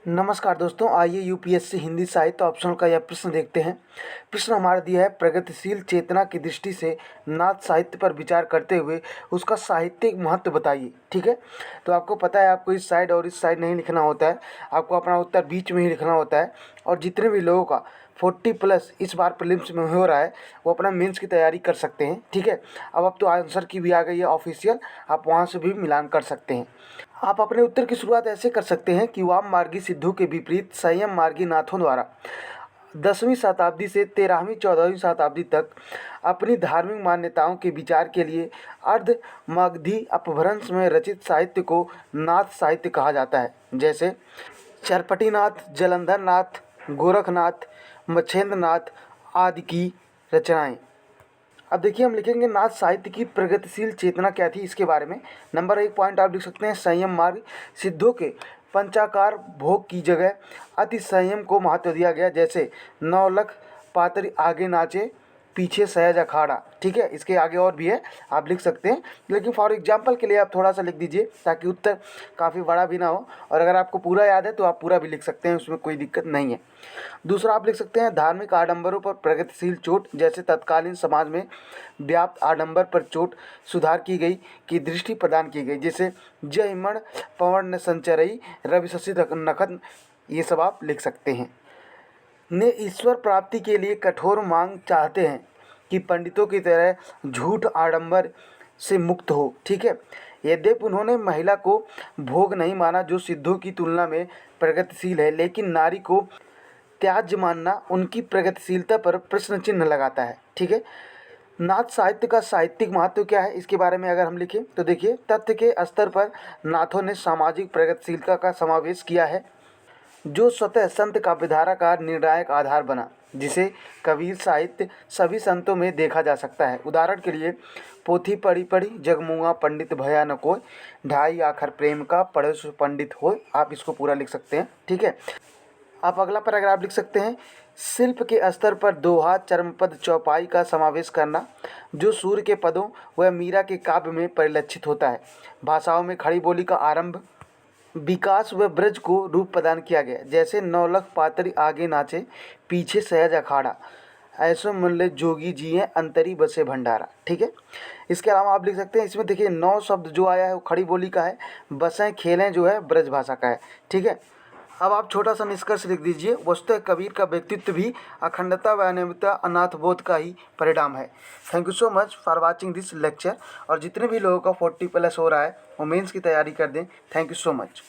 नमस्कार दोस्तों, आइए यूपीएससी हिंदी साहित्य ऑप्शनल का यह प्रश्न देखते हैं। प्रश्न हमारा दिया है, प्रगतिशील चेतना की दृष्टि से नाथ साहित्य पर विचार करते हुए उसका साहित्यिक महत्व बताइए। ठीक है, तो आपको पता है आपको इस साइड और इस साइड नहीं लिखना होता है, आपको अपना उत्तर बीच में ही लिखना होता है। और जितने भी लोगों का 40+ इस बार प्रीलिम्स में हो रहा है वो अपना मेंस की तैयारी कर सकते हैं। ठीक है, अब तो आंसर की भी आ गई है ऑफिशियल, आप वहाँ से भी मिलान कर सकते हैं। आप अपने उत्तर की शुरुआत ऐसे कर सकते हैं कि वाम मार्गी सिद्धों के विपरीत संयम मार्गी नाथों द्वारा 10वीं शताब्दी से 13वीं-14वीं शताब्दी तक अपनी धार्मिक मान्यताओं के विचार के लिए अर्ध मगधी अपभ्रंश में रचित साहित्य को नाथ साहित्य कहा जाता है। जैसे चरपटीनाथ, जलंधरनाथ, गोरखनाथ, मच्छेंद्रनाथ आदि की रचनाएं। अब देखिए, हम लिखेंगे नाथ साहित्य की प्रगतिशील चेतना क्या थी इसके बारे में। नंबर 1 पॉइंट आप लिख सकते हैं, संयम मार्ग सिद्धों के पंचाकार भोग की जगह अति संयम को महत्व दिया गया। जैसे 9 लख पातरी आगे नाचे पीछे सहज अखाड़ा। ठीक है, इसके आगे और भी है, आप लिख सकते हैं, लेकिन फॉर एग्जाम्पल के लिए आप थोड़ा सा लिख दीजिए ताकि उत्तर काफ़ी बड़ा भी ना हो। और अगर आपको पूरा याद है तो आप पूरा भी लिख सकते हैं, उसमें कोई दिक्कत नहीं है। दूसरा आप लिख सकते हैं, धार्मिक आडंबरों पर प्रगतिशील चोट। जैसे तत्कालीन समाज में व्याप्त आडंबर पर चोट सुधार की गई की दृष्टि प्रदान की गई। जैसे जय मण पवन संचरई रवि शशि नखन, ये सब आप लिख सकते हैं। ने ईश्वर प्राप्ति के लिए कठोर मांग चाहते हैं कि पंडितों की तरह झूठ आडंबर से मुक्त हो। ठीक है, यद्यपि उन्होंने महिला को भोग नहीं माना जो सिद्धों की तुलना में प्रगतिशील है, लेकिन नारी को त्याज्य मानना उनकी प्रगतिशीलता पर प्रश्न चिन्ह लगाता है। ठीक है, नाथ साहित्य का साहित्यिक महत्व क्या है इसके बारे में अगर हम लिखें तो देखिए, तथ्य के स्तर पर नाथों ने सामाजिक प्रगतिशीलता का समावेश किया है जो स्वतः संत काव्यधारा का निर्णायक आधार बना, जिसे कबीर साहित्य सभी संतों में देखा जा सकता है। उदाहरण के लिए, पोथी पढ़ी पढ़ी जगमुआ पंडित भया न कोय, ढाई आखर प्रेम का पढ़े सो पंडित होय। आप इसको पूरा लिख सकते हैं। ठीक है, आप अगला पैराग्राफ लिख सकते हैं, शिल्प के स्तर पर दोहा चर्मपद चौपाई का समावेश करना जो सूर्य के पदों व मीरा के काव्य में परिलक्षित होता है। भाषाओं में खड़ी बोली का आरंभ विकास व ब्रज को रूप प्रदान किया गया। जैसे 9 लख पातरी आगे नाचे पीछे सहज अखाड़ा, ऐसो मूल्य जोगी जिए अंतरी बसे भंडारा। ठीक है, इसके अलावा आप लिख सकते हैं, इसमें देखिए 9 शब्द जो आया है वो खड़ी बोली का है, बसें खेलें जो है ब्रज भाषा का है। ठीक है, अब आप छोटा सा निष्कर्ष लिख दीजिए, वस्तुतः कबीर का व्यक्तित्व भी अखंडता व अनियमितता अनाथ बोध का ही परिणाम है। Thank you so much for watching this lecture. और जितने भी लोगों का 40+ हो रहा है वो मेंस की तैयारी कर दें। Thank you so much.